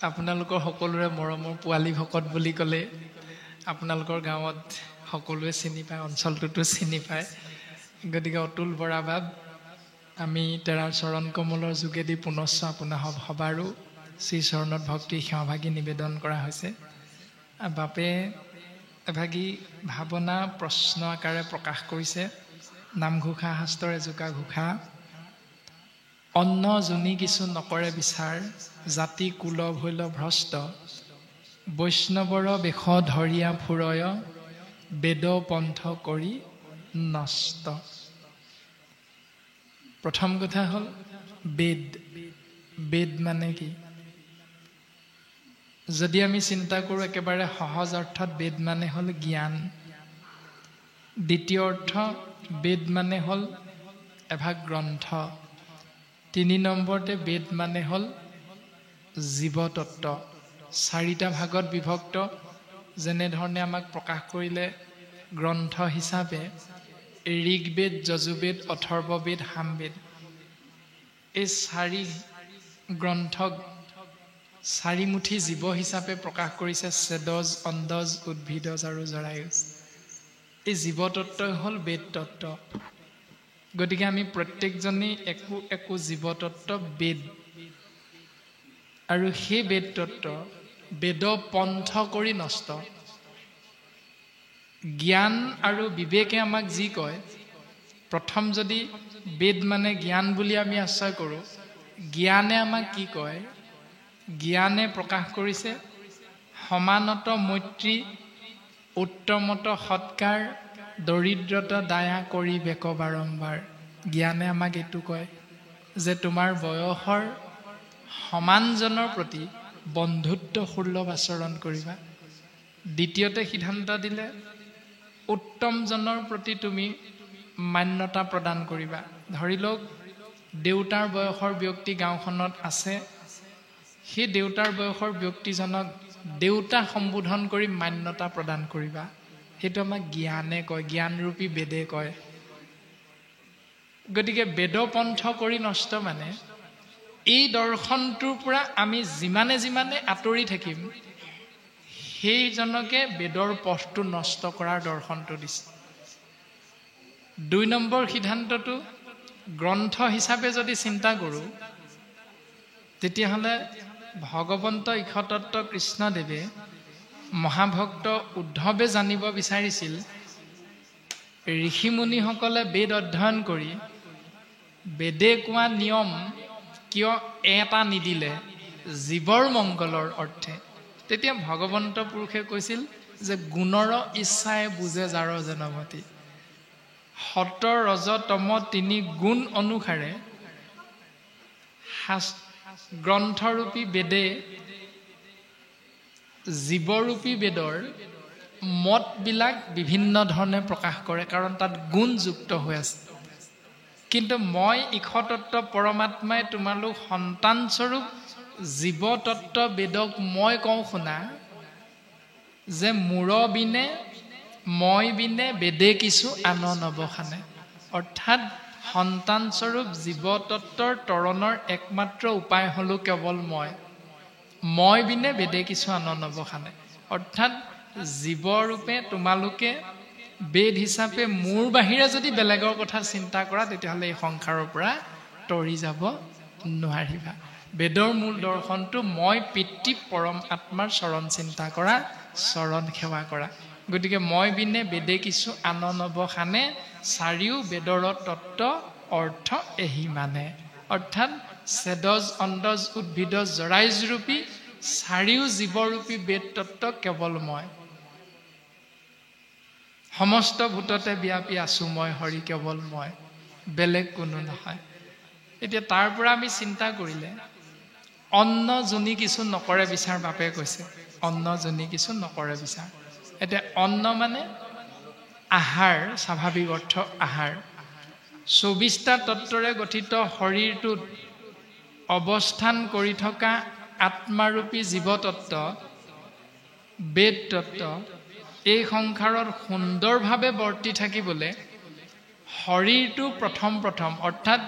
আপোনালোকৰ সকলোৰে মৰমৰ পোৱালি ভকত বুলি ক'লে আপোনালোকৰ গাঁৱত সকলোৱে চিনি পায়, অঞ্চলটোতো চিনি পায়। গতিকে অতুল বৰা বাব, আমি তেৰাৰ চৰণ কমলৰ যোগেদি পুনশ্চ আপোনাৰ সবাৰো শ্ৰীচৰণত ভক্তি সেৱাভাগী নিবেদন কৰা হৈছে। বাপে এভাগী ভাৱনা প্ৰশ্ন আকাৰে প্ৰকাশ কৰিছে। নামঘোষা শাস্ত্ৰৰ এজোকা ঘোষা, অন্ন যোনি কিছু নকৰে বিচাৰ, জাতি কুল ভৈল ভ্ৰষ্ট, বৈষ্ণৱৰ বেশ ধৰিয়া ফুৰয়, বেদ পন্থ কৰি নষ্ট। প্ৰথম কথা হ'ল বেদ। বেদ মানে কি? যদি আমি চিন্তা কৰোঁ একেবাৰে সহজ অৰ্থত, বেদ মানে হ'ল জ্ঞান। দ্বিতীয় অৰ্থ, বেদ মানে হ'ল এভাগ গ্ৰন্থ। 3 নম্বৰতে বেদ মানে হ'ল জীৱতত্ত্ব। 4টা ভাগত বিভক্ত। যেনেধৰণে আমাক প্ৰকাশ কৰিলে গ্ৰন্থ হিচাপে ঋগ্বেদ, যজুৰ্বেদ, অথৰ্ববেদ, সামবেদ। এই 4 গ্ৰন্থক 4 মুঠি জীৱ হিচাপে প্ৰকাশ কৰিছে চেদজ, অণ্ডজ, উদ্ভিদজ আৰু জৰায়ুজ। এই জীৱতত্ত্বই হ'ল বেদ তত্ত্ব। গতিকে আমি প্ৰত্যেকজনেই একো একো জীৱতত্ত্ব বেদ, আৰু সেই বেদ তত্ত্ব বেদ পন্থ কৰি নষ্ট। জ্ঞান আৰু বিবেকে আমাক যি কয়, প্ৰথম যদি বেদ মানে জ্ঞান বুলি আমি আশ্ৰয় কৰোঁ, জ্ঞানে আমাক কি কয়? জ্ঞানে প্ৰকাশ কৰিছে সমানত মৈত্ৰী, উত্তমত সৎকাৰ, দৰিদ্ৰতা দায়া কৰি বেক বাৰম্বাৰ। জ্ঞানে আমাক এইটো কয় যে তোমাৰ বয়সৰ সমানজনৰ প্ৰতি বন্ধুত্ব সুলভ আচৰণ কৰিবা। দ্বিতীয়তে সিদ্ধান্ত দিলে উত্তমজনৰ প্ৰতি তুমি মান্যতা প্ৰদান কৰিবা। ধৰি লওক দেউতাৰ বয়সৰ ব্যক্তি গাঁওখনত আছে, সেই দেউতাৰ বয়সৰ ব্যক্তিজনক দেউতা সম্বোধন কৰি মান্যতা প্ৰদান কৰিবা। সেইটো আমাক জ্ঞানে কয়, জ্ঞানৰূপী বেদে কয়। গতিকে বেদ পন্থ কৰি নষ্ট মানে এই দৰ্শনটোৰ পৰা আমি যিমানে যিমানে আঁতৰি থাকিম, সেইজনকে বেদৰ পথটো নষ্ট কৰাৰ দৰ্শনটো দিছে। 2 নম্বৰ সিদ্ধান্তটো গ্ৰন্থ হিচাপে যদি চিন্তা কৰোঁ, তেতিয়াহ'লে ভগৱন্ত ইশতত্ত্ব কৃষ্ণদেৱে মহাভক্ত উদ্ধৱে জানিব বিচাৰিছিল, ঋষিমুনিসকলে বেদ অধ্যয়ন কৰি বেদে কোৱা নিয়ম কিয় এটা নিদিলে জীৱৰ মংগলৰ অৰ্থে? তেতিয়া ভগৱন্ত পুৰুষে কৈছিল যে গুণৰ ইচ্ছাই বুজে যাৰ জনমতি। সত ৰজ তম 3 গুণ অনুসাৰে গ্ৰন্থৰূপী বেদে জীৱৰূপী বেদৰ মতবিলাক বিভিন্ন ধৰণে প্ৰকাশ কৰে, কাৰণ তাত গুণ যুক্ত হৈ আছে। কিন্তু মই ইশতত্ত্ব পৰমাত্মাই তোমালোক সন্তানস্বৰূপ জীৱতত্ত্ব বেদক মই কওঁ শুনা, যে মূৰ বিনে মই বিনে বেদে কিছু আন নবখানে। অৰ্থাৎ সন্তানস্বৰূপ জীৱতত্ত্বৰ তৰণৰ একমাত্ৰ উপায় হ'লো কেৱল মই বিনে বেদে কিছু আন নবখানে। অৰ্থাৎ জীৱৰূপে তোমালোকে বেদ হিচাপে মোৰ বাহিৰে যদি বেলেগৰ কথা চিন্তা কৰা, তেতিয়াহ'লে এই সংসাৰৰ পৰা তৰি যাব নোৱাৰিবা। বেদৰ মূল দৰ্শনটো মই পিতৃ পৰম আত্মাৰ চৰণ চিন্তা কৰা, চৰণ সেৱা কৰা। গতিকে মই বিনে বেদে কিছু আন নবখানে, 4 বেদৰ তত্ত্ব অৰ্থ এহি মানে। অৰ্থাৎ চেদজ, অণ্ডজ, উদ্ভিদজ, জৰায়ুজৰূপী 4 জীৱৰূপী বেদ তত্ত্ব কেৱল মই। সমস্ত ভূততে ব্যাপী আছো মই, হৰি কেৱল মই, বেলেগ কোনো নহয়। এতিয়া তাৰ পৰা আমি চিন্তা কৰিলে অন্ন যোনি কিছু নকৰে বিচাৰ, বাপে কৈছে অন্ন যোনি কিছু নকৰে বিচাৰ। এতিয়া অন্ন মানে আহাৰ, স্বাভাৱিক অৰ্থ আহাৰ। 24টা তত্ত্বৰে গঠিত শৰীৰটোত অৱস্থান কৰি থকা আত্মাৰূপী জীৱতত্ত্ব, বেদ তত্ত্ব, এই সংসাৰত সুন্দৰভাৱে বৰ্তি থাকিবলৈ শৰীৰটো প্ৰথম অৰ্থাৎ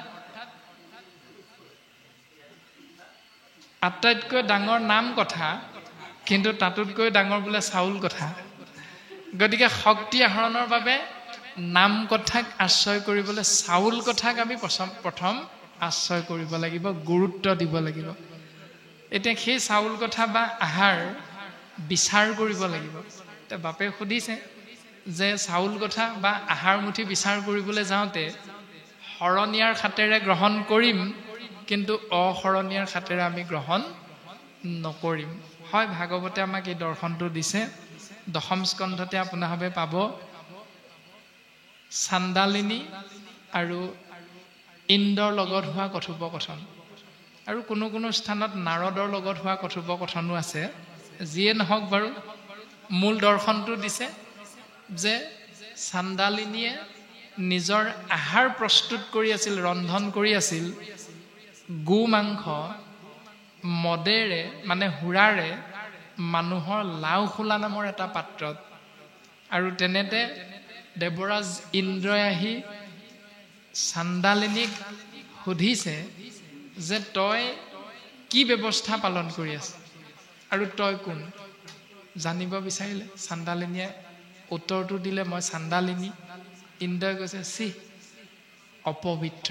আটাইতকৈ ডাঙৰ নাম কথা, কিন্তু তাতোতকৈ ডাঙৰ বোলে চাউল কথা। গতিকে শক্তি আহৰণৰ বাবে নাম কথাক আশ্ৰয় কৰিবলৈ চাউল কথাক আমি প্ৰথম আশ্ৰয় কৰিব লাগিব, গুৰুত্ব দিব লাগিব। এতিয়া সেই চাউল কথা বা আহাৰ বিচাৰ কৰিব লাগিব। এতিয়া বাপে সুধিছে যে চাউল কথা বা আহাৰ মুঠি বিচাৰ কৰিবলৈ যাওঁতে শৰণীয়াৰ খাতেৰে গ্ৰহণ কৰিম, কিন্তু অশৰণীয়াৰ খাতেৰে আমি গ্ৰহণ নকৰিম। হয়, ভাগৱতে আমাক এই দৰ্শনটো দিছে। দশম স্কন্ধতে আপোনাভাৱে পাব চাণ্ডালিনী আৰু ইন্দ্ৰৰ লগত হোৱা কথোপকথন, আৰু কোনো কোনো স্থানত নাৰদৰ লগত হোৱা কথোপকথনো আছে। যিয়ে নহওক বাৰু, মূল দৰ্শনটো দিছে যে চাণ্ডালিনীয়ে নিজৰ আহাৰ প্ৰস্তুত কৰি আছিল, ৰন্ধন কৰি আছিল গো মাংস মদেৰে মানে হুৰাৰে মানুহৰ লাওখোলা নামৰ এটা পাত্ৰত। আৰু তেনেতে দেৱৰাজ ইন্দ্ৰই আহি চাণ্ডালিনীক সুধিছে যে তই কি ব্যৱস্থা পালন কৰি আছ আৰু তই কোন? জানিব বিচাৰিলে। চাণ্ডালিনীয়ে উত্তৰটো দিলে, মই চাণ্ডালিনী। ইন্দ্ৰই কৈছে, চি অপবিত্ৰ।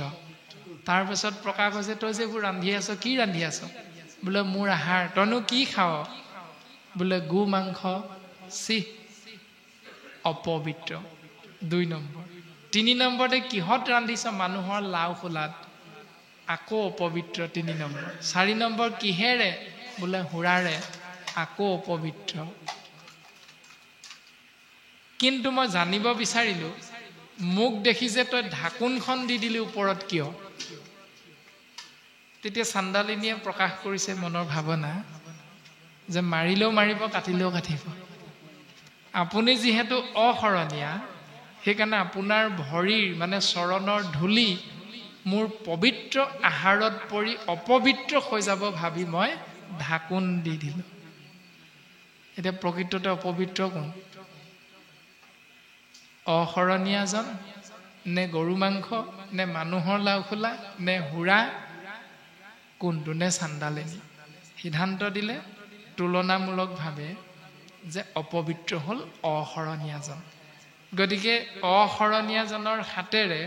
তাৰপিছত প্ৰকাশ হৈছে, তই যে এইবোৰ ৰান্ধি আছ, কি ৰান্ধি আছ? বোলে মোৰ আহাৰ। তইনো কি খাৱ? বোলে গো মাংস। চি অপবিত্ৰ। 2 নম্বৰ। 3 নম্বৰতে কিহত ৰান্ধিছ? মানুহৰ লাও খোলাত। আকৌ অপবিত্ৰ। 3 নম্বৰ। 4 নম্বৰ কিহেৰে? বোলে হুৰাৰে। আকৌ অপবিত্ৰ। কিন্তু মই জানিব বিচাৰিলো, মোক দেখি যে তই ঢাকোনখন দি দিলি ওপৰত, কিয়? তেতিয়া চাণ্ডালিনীয়ে প্ৰকাশ কৰিছে মনৰ ভাৱনা যে মাৰিলেও মাৰিব, কাটিলেও কাটিব। আপুনি যিহেতু অশৰণীয়া, সেইকাৰণে আপোনাৰ ভৰিৰ মানে চৰণৰ ধূলি মোৰ পবিত্ৰ আহাৰত পৰি অপবিত্ৰ হৈ যাব ভাবি মই ঢাকোন দি দিলোঁ। এতিয়া প্ৰকৃততে অপবিত্ৰ কোন? অশৰণীয়াজন নে গৰু মাংস নে মানুহৰ লাওখোলা নে হুৰা? কোনটো? নে চাণ্ডালিনী? সিদ্ধান্ত দিলে তুলনামূলকভাৱে যে অপবিত্ৰ হ'ল অশৰণীয়াজন। গতিকে অশৰণীয়াজনৰ হাতেৰে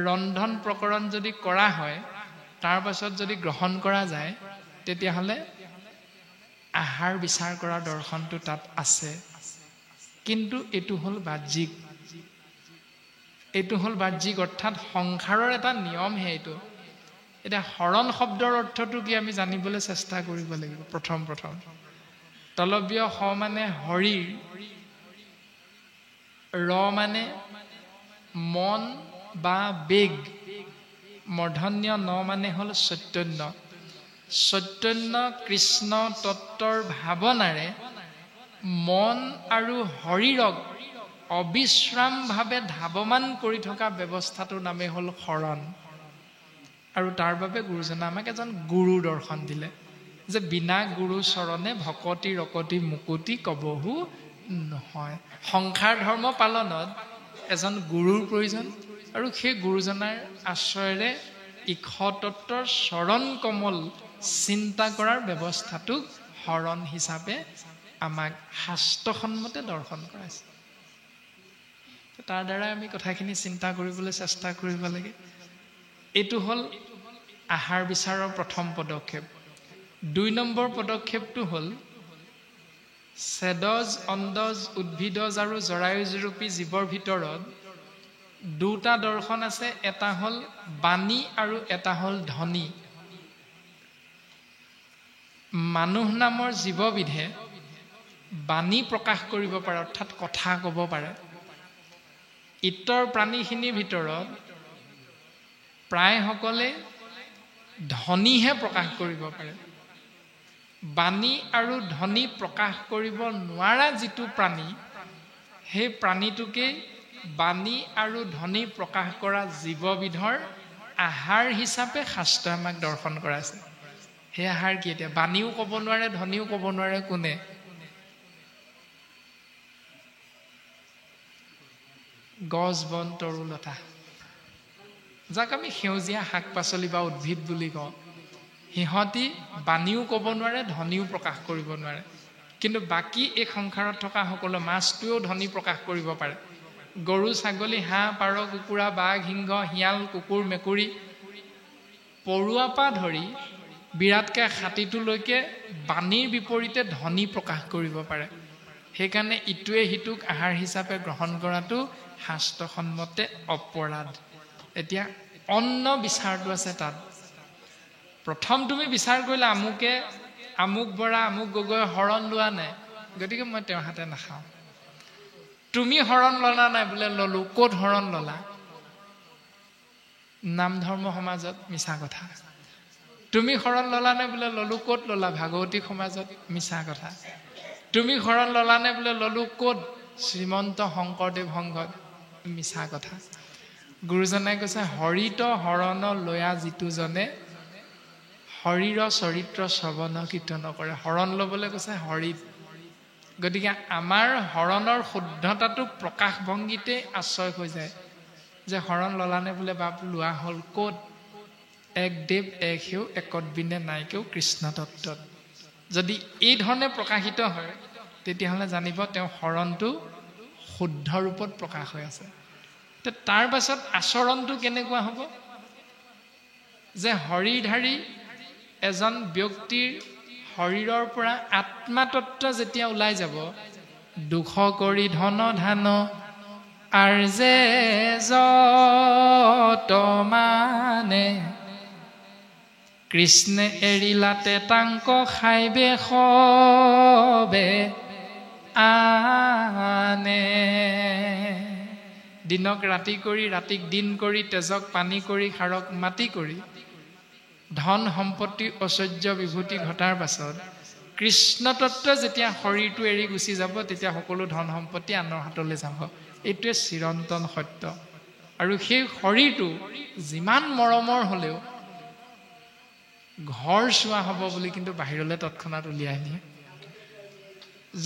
ৰন্ধন প্ৰকৰণ যদি কৰা হয়, তাৰ পাছত যদি গ্ৰহণ কৰা যায়, তেতিয়াহ'লে আহাৰ বিচাৰ কৰাৰ দৰ্শনটো তাত আছে। কিন্তু এইটো হ'ল বাহ্যিক। এইটো হ'ল বাহ্যিক, অৰ্থাৎ সংসাৰৰ এটা নিয়মহে এইটো। এতিয়া হৰণ শব্দৰ অৰ্থটো কি আমি জানিবলৈ চেষ্টা কৰিব লাগিব। প্ৰথম তলব্য হ মানে হৰিৰ, ৰ মানে মন বা বেগ, মূৰ্ধন্য ন মানে হ'ল চৈতন্য। চৈতন্য কৃষ্ণ তত্ত্বৰ ভাৱনাৰে মন আৰু শৰীৰক অবিশ্ৰামভাৱে ধাৱমান কৰি থকা ব্যৱস্থাটোৰ নামে হ'ল শৰণ। আৰু তাৰ বাবে গুৰুজনে আমাক এজন গুৰু দৰ্শন দিলে যে বিনা গুৰু চৰণে ভকতি ৰকতি মুকুতি কবহু নহয়। সংসাৰ ধৰ্ম পালনত এজন গুৰুৰ প্ৰয়োজন, আৰু সেই গুৰুজনাৰ আশ্ৰয়েৰে ইক্ষতত্বৰ চৰণ কমল চিন্তা কৰাৰ ব্যৱস্থাটোক শৰণ হিচাপে আমাক শাস্ত্ৰসন্মতে দৰ্শন কৰাইছে। তাৰ দ্বাৰা আমি কথাখিনি চিন্তা কৰিবলৈ চেষ্টা কৰিব লাগে। এইটো হ'ল আহাৰ বিচাৰৰ প্ৰথম পদক্ষেপ। 2 নম্বৰ পদক্ষেপটো হ'ল ছেদজ, অণ্ডজ, উদ্ভিদজ আৰু জৰায়ুজৰূপী জীৱৰ ভিতৰত 2টা দৰ্শন আছে। এটা হ'ল বাণী আৰু এটা হ'ল ধ্বনি। মানুহ নামৰ জীৱবিধে বাণী প্ৰকাশ কৰিব পাৰে, অৰ্থাৎ কথা ক'ব পাৰে। ইতৰ প্ৰাণীখিনিৰ ভিতৰত প্ৰায়সকলে ধ্বনিহে প্ৰকাশ কৰিব পাৰে। বাণী আৰু ধ্বনি প্ৰকাশ কৰিব নোৱাৰা যিটো প্ৰাণী, সেই প্ৰাণীটোকেই বাণী আৰু ধ্বনি প্ৰকাশ কৰা জীৱবিধৰ আহাৰ হিচাপে শাস্ত্ৰই আমাক দৰ্শন কৰাইছে। সেই আহাৰ কি? এতিয়া বাণীও ক'ব নোৱাৰে, ধ্বনিও ক'ব নোৱাৰে, কোনে? গছ বন তৰুলতা, যাক আমি সেউজীয়া শাক পাচলি বা উদ্ভিদ বুলি কওঁ। সিহঁতি বাণীও ক'ব নোৱাৰে, ধ্বনিও প্ৰকাশ কৰিব নোৱাৰে। কিন্তু বাকী এই সংসাৰত থকা সকলো, মাছটোৱেও ধ্বনি প্ৰকাশ কৰিব পাৰে। গৰু, ছাগলী, হাঁহ, পাৰ, কুকুৰা, বাঘ, সিংহ, শিয়াল, কুকুৰ, মেকুৰী, পৰুৱাৰ পৰা ধৰি বিৰাটকৈ হাতীটোলৈকে বাণীৰ বিপৰীতে ধ্বনি প্ৰকাশ কৰিব পাৰে। সেইকাৰণে ইটোৱে সিটোক আহাৰ হিচাপে গ্ৰহণ কৰাটো শাস্ত্ৰসন্মতে অপৰাধ। এতিয়া অন্ন বিচাৰটো আছে তাত। প্ৰথম তুমি বিচাৰ কৰিলা আমুকে, আমুক বৰা, আমুক গগৈ শৰণ লোৱা নাই, গতিকে মই তেওঁৰ হাতে নাখাওঁ। তুমি শৰণ ললা নাই? বোলে ললো। ক'ত শৰণ ললা? নাম ধৰ্ম সমাজত। মিছা কথা। তুমি শৰণ ললা নে? বোলে ললো। ক'ত ললা? ভাগৱতী সমাজত। মিছা কথা। তুমি শৰণ ললা নে? বোলে ললো। ক'ত? শ্ৰীমন্ত শংকৰদেৱ সংঘত। মিছা কথা। গুৰুজনাই কৈছে হৰিত শৰণ লয়া যিটো জনে শৰীৰ চৰিত্ৰ শ্ৰৱণ কীৰ্তন কৰে। শৰণ ল'বলৈ কৈছে হৰিত। গতিকে আমাৰ শৰণৰ শুদ্ধতাটো প্ৰকাশ ভংগীতে আশ্ৰয় হৈ যায় যে শৰণ ললানে? বোলে বাপ লোৱা হ'ল। ক'ত? এক দেৱ এক সেউ একত বিনে নাইকেও কৃষ্ণ তত্ত্বত। যদি এই ধৰণে প্ৰকাশিত হয় তেতিয়াহ'লে জানিব তেওঁ শৰণটো শুদ্ধ ৰূপত প্ৰকাশ হৈ আছে। তাৰ পাছত আচৰণটো কেনেকুৱা হ'ব? যে হৰিধাৰী এজন ব্যক্তিৰ শৰীৰৰ পৰা আত্মাতত্ত্ব যেতিয়া ওলাই যাব, দুখ কৰি ধন ধান আৰ্যে যত মানে কৃষ্ণে এৰিলাতে তাংক খাইবে সবে আনে। দিনক ৰাতি কৰি, ৰাতিক দিন কৰি, তেজক পানী কৰি, সাৰক মাটি কৰি, ধন সম্পত্তি ঐশ্বৰ্য বিভূতি ঘটাৰ পাছত কৃষ্ণ তত্ত্ব যেতিয়া শৰীৰটো এৰি গুচি যাব, তেতিয়া সকলো ধন সম্পত্তি আনৰ হাতলৈ যাব। এইটোৱে চিৰন্তন সত্য। আৰু সেই শৰীৰটো যিমান মৰমৰ হ'লেও ঘৰ চোৱা হ'ব বুলি কিন্তু বাহিৰলৈ তৎক্ষণাত উলিয়াই নিয়ে।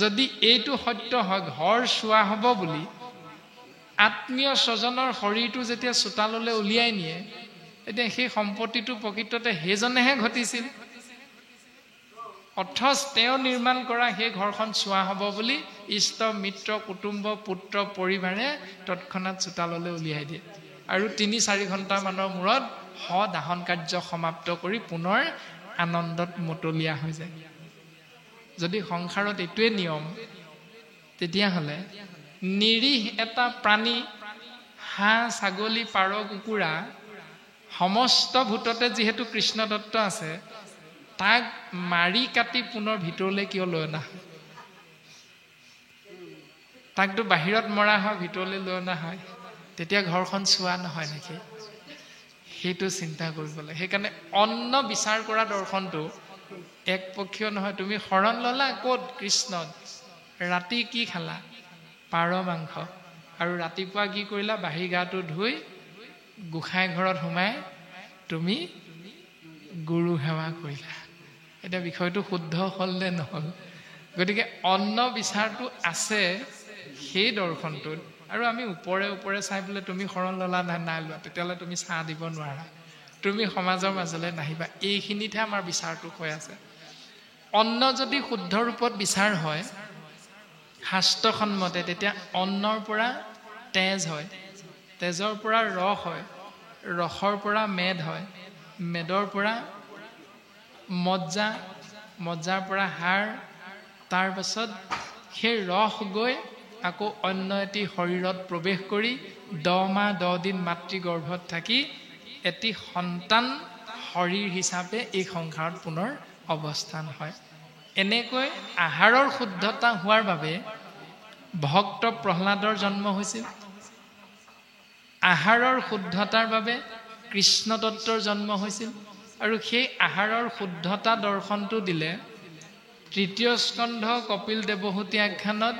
যদি এইটো সত্য হয়, ঘৰ চোৱা হ'ব বুলি আত্মীয় স্বজনৰ শৰীৰটো যেতিয়া চোতাললৈ উলিয়াই নিয়ে, এতিয়া সেই সম্পত্তিটো প্ৰকৃততে সেইজনেহে ঘটিছিল, অথচ তেওঁ নিৰ্মাণ কৰা সেই ঘৰখন চোৱা হ'ব বুলি ইষ্ট মিত্ৰ কুটুম্ব পুত্ৰ পৰিবাৰে তৎক্ষণাত চোতাললৈ উলিয়াই দিয়ে। আৰু ৩-৪ ঘণ্টামানৰ মূৰত দাহন কাৰ্য সমাপ্ত কৰি পুনৰ আনন্দত মতলীয়া হৈ যায়। যদি সংসাৰত এইটোৱে নিয়ম, তেতিয়াহ'লে নিৰীহ এটা প্ৰাণী, হাঁহ, ছাগলী, পাৰ, কুকুৰা, সমস্ত ভূততে যিহেতু কৃষ্ণ তত্ত্ব আছে, তাক মাৰি কাটি পুনৰ ভিতৰলৈ কিয় লৈ অনা হয়? তাকতো বাহিৰত মৰা হয়, ভিতৰলৈ লৈ অনা হয়, তেতিয়া ঘৰখন চোৱা নহয় নেকি? সেইটো চিন্তা কৰিব লাগে। সেইকাৰণে অন্ন বিচাৰ কৰা দৰ্শনটো একপক্ষীয় নহয়। তুমি শৰণ ললা ক'ত? কৃষ্ণত। ৰাতি কি খালা? পাৰ মাংস। আৰু ৰাতিপুৱা কি কৰিলা? বাহিৰ গাটো ধুই গোসাঁই ঘৰত সোমাই তুমি গুৰু সেৱা কৰিলা। এতিয়া বিষয়টো শুদ্ধ হ'ল নে নহ'ল? গতিকে অন্ন বিচাৰটো আছে সেই দৰ্শনটোত। আৰু আমি ওপৰে ওপৰে চাই বোলে তুমি শৰণ ললা নাই লোৱা, তেতিয়াহ'লে তুমি চাহ দিব নোৱাৰা, তুমি সমাজৰ মাজলৈ নাহিবা। এইখিনিতহে আমাৰ বিচাৰটো হৈ আছে। অন্ন যদি শুদ্ধ ৰূপত বিচাৰ হয় শাস্ত্ৰসন্মতে, তেতিয়া অন্নৰ পৰা তেজ হয়, তেজৰ পৰা ৰস হয়, ৰসৰ পৰা মেদ হয়, মেদৰ পৰা মজ্জা, মজ্জাৰ পৰা হাড়, তাৰ পাছত সেই ৰস গৈ আকৌ অন্য এটি শৰীৰত প্ৰৱেশ কৰি 10 মাহ 10 দিন মাতৃগৰ্ভত থাকি এটি সন্তান শৰীৰ হিচাপে এই সংসাৰত পুনৰ অৱস্থান হয়। এনেকৈ আহাৰৰ শুদ্ধতা হোৱাৰ বাবে ভক্ত প্ৰহ্লাদৰ জন্ম হৈছিল। আহাৰৰ শুদ্ধতাৰ বাবে কৃষ্ণ তত্ত্বৰ জন্ম হৈছিল। আৰু সেই আহাৰৰ শুদ্ধতা দৰ্শনটো দিলে 3য় স্কন্ধ কপিল দেৱহূতি আখ্যানত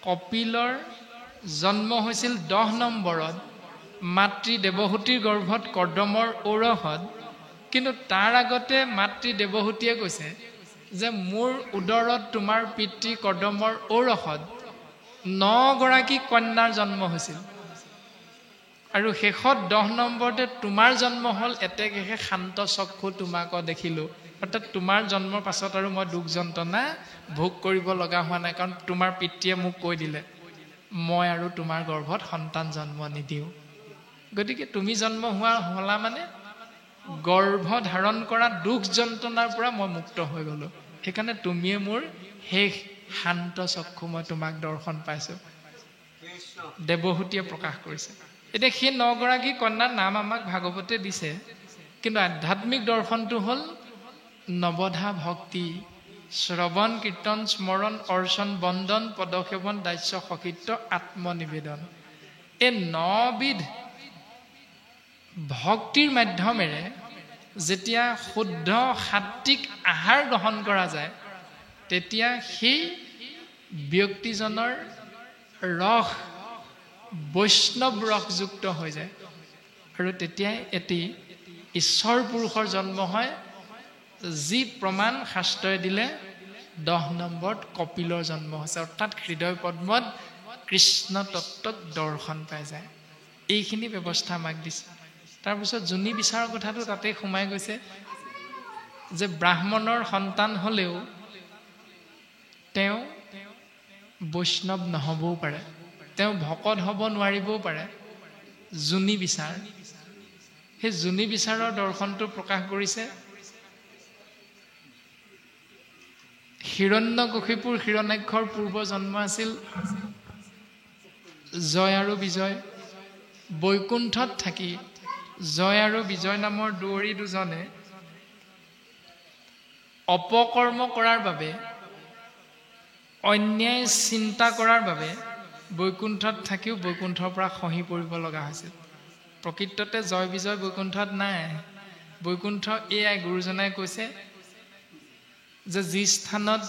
কপিলৰ জন্ম হৈছিল 10 নম্বৰত মাতৃ দেৱহূতিৰ গৰ্ভত কৰ্দমৰ ঔৰসত। কিন্তু তাৰ আগতে মাতৃ দেৱহূতিয়ে কৈছে যে মোৰ উদৰত তোমাৰ পিতৃ কৰ্দমৰ ঔৰসত 9 গৰাকী কন্যাৰ জন্ম হৈছিল। আৰু শেষত 10 নম্বৰতে তোমাৰ জন্ম হ'ল এতেকেহে শান্ত চক্ষু তোমাক দেখিলোঁ। অৰ্থাৎ তোমাৰ জন্মৰ পাছত আৰু মই দুখ যন্ত্ৰণা ভোগ কৰিব লগা হোৱা নাই, কাৰণ তোমাৰ পিতৃয়ে মোক কৈ দিলে মই আৰু তোমাৰ গৰ্ভত সন্তান জন্ম নিদিওঁ। গতিকে তুমি জন্ম হ'লা মানে গৰ্ভ ধাৰণ কৰা দুখ যন্ত্ৰণাৰ পৰা মই মুক্ত হৈ গ'লো। সেইকাৰণে তুমিয়ে মোৰ শেষ শান্ত চক্ষু, মই তোমাক দৰ্শন পাইছোঁ। দেৱহূতিয়ে প্ৰকাশ কৰিছে। এতিয়া সেই 9 গৰাকী কন্যাৰ নাম আমাক ভাগৱতে দিছে, কিন্তু আধ্যাত্মিক দৰ্শনটো হ'ল নৱধা ভক্তি, শ্ৰৱণ কীৰ্তন স্মৰণ অৰ্চন বন্দন পদসেৱন দাস্য সখিত্ব আত্মনিবেদন। এই 9 বিধ ভক্তিৰ মাধ্যমেৰে যেতিয়া শুদ্ধ সাত্বিক আহাৰ গ্ৰহণ কৰা যায়, তেতিয়া সেই ব্যক্তিজনৰ ৰস বৈষ্ণৱ ৰসযুক্ত হৈ যায়, আৰু তেতিয়াই এটি ঈশ্বৰ পুৰুষৰ জন্ম হয়, যি প্ৰমাণ শাস্ত্ৰই দিলে 10 নম্বৰত কপিলৰ জন্ম হৈছে। অৰ্থাৎ হৃদয় পদ্মত কৃষ্ণ তত্ত্বক দৰ্শন পাই যায়। এইখিনি ব্যৱস্থা আমাক দিছে। তাৰপিছত যোনি বিচাৰৰ কথাটো তাতে সোমাই গৈছে, যে ব্ৰাহ্মণৰ সন্তান হ'লেও তেওঁ বৈষ্ণৱ নহ'বও পাৰে, তেওঁ ভকত হ'ব নোৱাৰিবও পাৰে। যোনি বিচাৰ, সেই যোনি বিচাৰৰ দৰ্শনটো প্ৰকাশ কৰিছে হিৰণ্যকশিপুৰ হিৰণ্যাক্ষৰ পূৰ্ব জন্ম আছিল জয় আৰু বিজয়। বৈকুণ্ঠত থাকি জয় আৰু বিজয় নামৰ দুৱৰী দুজনে অপকৰ্ম কৰাৰ বাবে, অন্যায় চিন্তা কৰাৰ বাবে বৈকুণ্ঠত থাকিও বৈকুণ্ঠৰ পৰা খহি পৰিব লগা হৈছিল। প্ৰকৃততে জয় বিজয় বৈকুণ্ঠত নাই। বৈকুণ্ঠ এয়াই গুৰুজনাই কৈছে যে যি স্থানত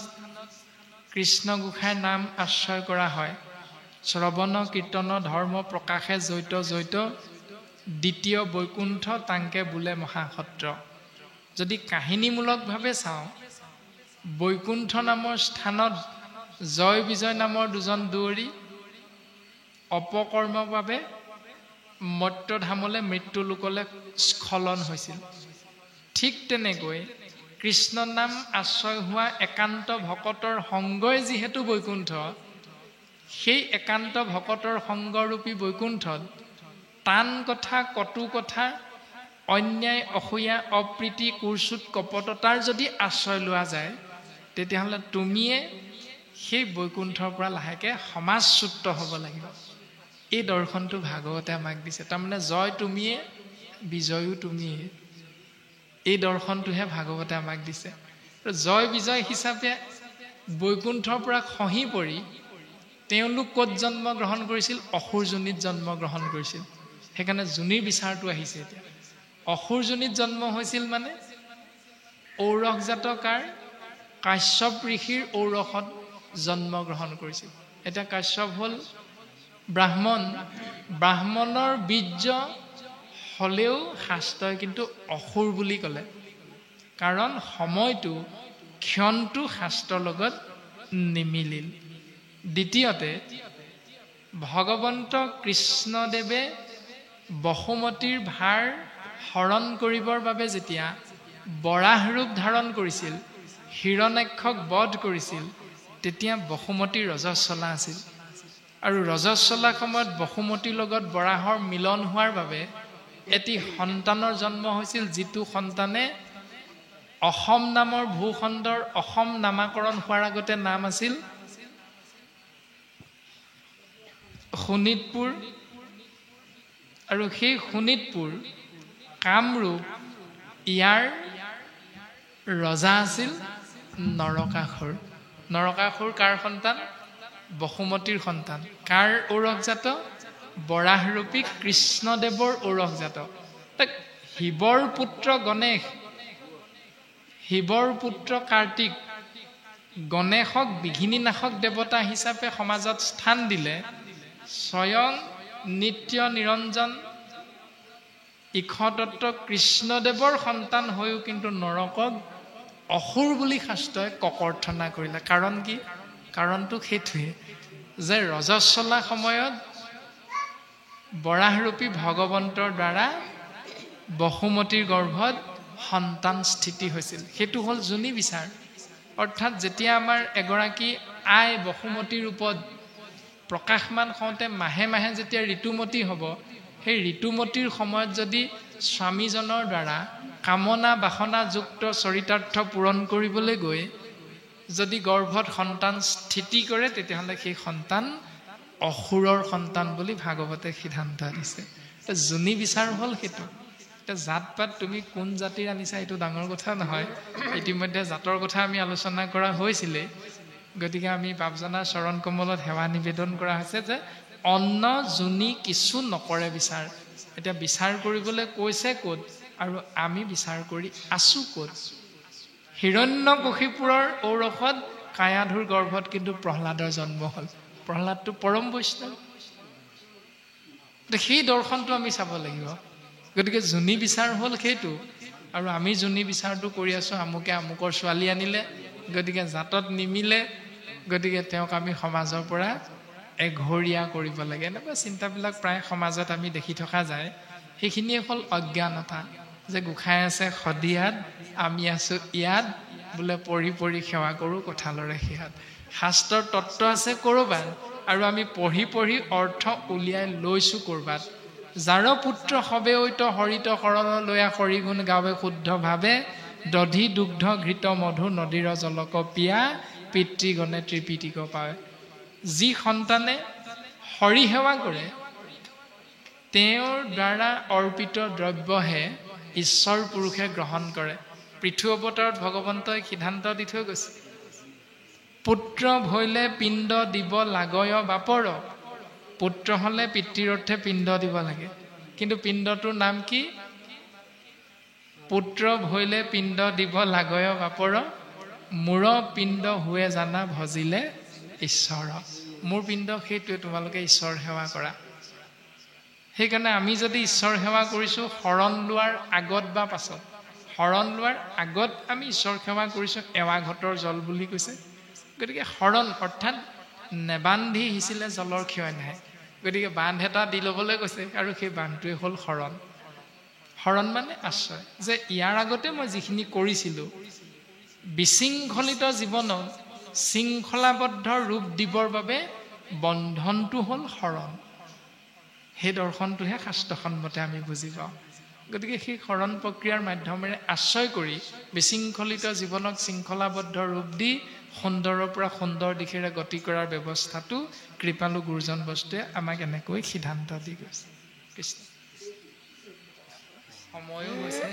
কৃষ্ণ গোসাঁইৰ নাম আশ্ৰয় কৰা হয়, শ্ৰৱণ কীৰ্তন ধৰ্ম প্ৰকাশে জৈত জৈত, দ্বিতীয় বৈকুণ্ঠ তাংকে বোলে মহাসত্ৰ। যদি কাহিনীমূলকভাৱে চাওঁ, বৈকুণ্ঠ নামৰ স্থানত জয় বিজয় নামৰ দুজন দুৱৰী অপকৰ্মৰ বাবে মৰ্ত্যধামলৈ মৃত্যু লোকলৈ স্খলন হৈছিল। ঠিক তেনেকৈ কৃষ্ণ নাম আশ্ৰয় হোৱা একান্ত ভকতৰ সংগই যিহেতু বৈকুণ্ঠ, সেই একান্ত ভকতৰ সংগৰূপী বৈকুণ্ঠত টান কথা, কটু কথা, অন্যায় অসূয়া অপ্ৰীতি কুৰ্চুত কপটতাৰ যদি আশ্ৰয় লোৱা যায়, তেতিয়াহ'লে তুমিয়ে সেই বৈকুণ্ঠৰ পৰা লাহেকৈ সমাজচ্যুত হ'ব লাগিব। এই দৰ্শনটো ভাগৱতে আমাক দিছে। তাৰমানে জয় তুমিয়ে, বিজয়ো তুমিয়ে। এই দৰ্শনটোহে ভাগৱতে আমাক দিছে। জয় বিজয় হিচাপে বৈকুণ্ঠৰ পৰা খহি পৰি তেওঁলোক ক'ত জন্ম গ্ৰহণ কৰিছিল? অসুৰ যোনিত জন্ম গ্ৰহণ কৰিছিল। সেইকাৰণে যোনিৰ বিচাৰটো আহিছে এতিয়া। অসুৰ যোনিত জন্ম হৈছিল মানে ঔৰসজাত কাৰ? কাশ্যপ ঋষিৰ ঔৰসত জন্ম গ্ৰহণ কৰিছিল। এতিয়া কাশ্যপ হ'ল ব্ৰাহ্মণ। ব্ৰাহ্মণৰ বীৰ্য হ'লেও শাস্ত্ৰই কিন্তু অসুৰ বুলি ক'লে, কাৰণ সময়টো ক্ষণটো শাস্ত্ৰৰ লগত নিমিলিল। দ্বিতীয়তে ভগৱন্ত কৃষ্ণদেৱে বসুমতীৰ ভাৰ হৰণ কৰিবৰ বাবে যেতিয়া বৰাহ ৰূপ ধাৰণ কৰিছিল, হিৰণ্যাক্ষক বধ কৰিছিল, তেতিয়া বসুমতীৰ ৰজস্বলা আছিল। আৰু ৰজস্বলা সময়ত বসুমতীৰ লগত বৰাহৰ মিলন হোৱাৰ বাবে এটি সন্তানৰ জন্ম হৈছিল, যিটো সন্তানে অসম নামৰ ভূখণ্ডৰ অসম নামাকৰণ হোৱাৰ আগতে নাম আছিল শোণিতপুৰ। আৰু সেই শোণিতপুৰ কামৰূপ, ইয়াৰ ৰজা আছিল নৰকাসুৰ। নৰকাসুৰ কাৰ সন্তান? বসুমতীৰ সন্তান। কাৰ ঔৰসজাত? বৰাহৰূপী কৃষ্ণদেৱৰ ঔৰসজাত। শিৱৰ পুত্ৰ গণেশ, শিৱৰ পুত্ৰ কাৰ্তিক, গণেশক বিঘিনীনাশক দেৱতা হিচাপে সমাজত স্থান দিলে, স্বয়ং নিত্য নিৰঞ্জন ঈশতত্ব কৃষ্ণদেৱৰ সন্তান হৈও কিন্তু নৰকক অসুৰ বুলি শাস্ত্ৰই ককৰ্থনা কৰিলে। কাৰণ কি? কাৰণটো সেইটোৱে যে ৰজস্বলা সময়ত বৰাহৰূপী ভগৱন্তৰ দ্বাৰা বসুমতীৰ গৰ্ভত সন্তান স্থিতি হৈছিল। সেইটো হ'ল যোনি বিচাৰ। অৰ্থাৎ যেতিয়া আমাৰ এগৰাকী আই বসুমতীৰ ৰূপত প্ৰকাশমান হওঁতে মাহে মাহে যেতিয়া ঋতুমতী হ'ব, সেই ঋতুমতীৰ সময়ত যদি স্বামীজনৰ দ্বাৰা কামনা বাসনাযুক্ত চৰিতাৰ্থ পূৰণ কৰিবলৈ গৈ যদি গৰ্ভত সন্তান স্থিতি কৰে, তেতিয়াহ'লে সেই সন্তান অসুৰৰ সন্তান বুলি ভাগৱতে সিদ্ধান্ত দিছে। যোনি বিচাৰ হ'ল সেইটো। এতিয়া জাত পাত তুমি কোন জাতিৰ আনিছা এইটো ডাঙৰ কথা নহয়। ইতিমধ্যে জাতৰ কথা আমি আলোচনা কৰা হৈছিলে। গতিকে আমি বাপজনাৰ চৰণ কমলত সেৱা নিবেদন কৰা হৈছে যে অন্ন যোনি কিছু নকৰে বিচাৰ। এতিয়া বিচাৰ কৰিবলৈ কৈছে ক'ত আৰু আমি বিচাৰ কৰি আছো ক'ত? হিৰণ্যকশিপুৰৰ ঔৰসত কায়াধুৰ গৰ্ভত কিন্তু প্ৰহ্লাদৰ জন্ম হ'ল। প্ৰহ্লাদটো পৰম বৈষ্ণৱ। সেই দৰ্শনটো আমি চাব লাগিব। গতিকে যোনি বিচাৰ হ'ল সেইটো, আৰু আমি যোনি বিচাৰটো কৰি আছো আমুকে আমুকৰ ছোৱালী আনিলে, গতিকে জাতত নিমিলে, গতিকে তেওঁক আমি সমাজৰ পৰা এঘৰীয়া কৰিব লাগে। এনেকুৱা চিন্তাবিলাক প্ৰায় সমাজত আমি দেখি থকা যায়। সেইখিনিয়ে হ'ল অজ্ঞানতা, যে গোসাঁই আছে শদিয়াত, আমি আছো ইয়াত, বোলে পঢ়ি পঢ়ি সেৱা কৰোঁ কঁঠালৰে সিহাত। শাস্ত্ৰৰ তত্ত্ব আছে ক'ৰবাত, আৰু আমি পঢ়ি পঢ়ি অৰ্থ উলিয়াই লৈছোঁ ক'ৰবাত। যাৰ পুত্ৰ সবে ঐত হৰিত শৰণ লৈয়া হৰি গুণ গাৱে শুদ্ধভাৱে, দধি দুগ্ধ ঘৃত মধু নদীৰ জলক পিয়া, পিতৃগণে ত্ৰিপিটিক পায়। যি সন্তানে হৰি সেৱা কৰে, তেওঁৰ দ্বাৰা অৰ্পিত দ্ৰব্যহে ঈশ্বৰ পুৰুষে গ্ৰহণ কৰে। পৃথু অৱতাৰত ভগৱন্তই সিদ্ধান্ত দি থৈ গৈছে, পুত্ৰ ভৈলে পিণ্ড দিব লাগয় বাপৰ। পুত্ৰ হ'লে পিতৃৰ অৰ্থে পিণ্ড দিব লাগে। কিন্তু পিণ্ডটোৰ নাম কি? পুত্ৰ ভৈলে পিণ্ড দিব লাগয় বাপৰ, মূৰ পিণ্ড হুৱে জানা ভজিলে ঈশ্বৰ। মোৰ পিণ্ড সেইটোৱে, তোমালোকে ঈশ্বৰ সেৱা কৰা। সেইকাৰণে আমি যদি ঈশ্বৰ সেৱা কৰিছোঁ শৰণ লোৱাৰ আগত বা পাছত, শৰণ লোৱাৰ আগত আমি ঈশ্বৰ সেৱা কৰিছোঁ, এৱা ঘটৰ জল বুলি কৈছে। গতিকে শৰণ অৰ্থাৎ নেবান্ধি সিঁচিলে জলৰ ক্ষয় নাহে। গতিকে বান্ধ এটা দি ল'বলৈ কৈছে, আৰু সেই বান্ধটোৱে হ'ল শৰণ। শৰণ মানে আশ্ৰয়, যে ইয়াৰ আগতে মই যিখিনি কৰিছিলোঁ, বিশৃংখলিত জীৱনক শৃংখলাবদ্ধ ৰূপ দিবৰ বাবে বন্ধনটো হ'ল শৰণ। সেই দৰ্শনটোহে শাস্ত্ৰসন্মতে আমি বুজি পাওঁ। গতিকে সেই শৰণ প্ৰক্ৰিয়াৰ মাধ্যমেৰে আশ্ৰয় কৰি বিশৃংখলিত জীৱনক শৃংখলাবদ্ধ ৰূপ দি সুন্দৰৰ পৰা সুন্দৰ দিশেৰে গতি কৰাৰ ব্যৱস্থাটো কৃপালু গুৰুজন বস্তুৱে আমাক এনেকৈ সিদ্ধান্ত দি গৈছে। কৃষ্ণ। সময়ো হৈছে।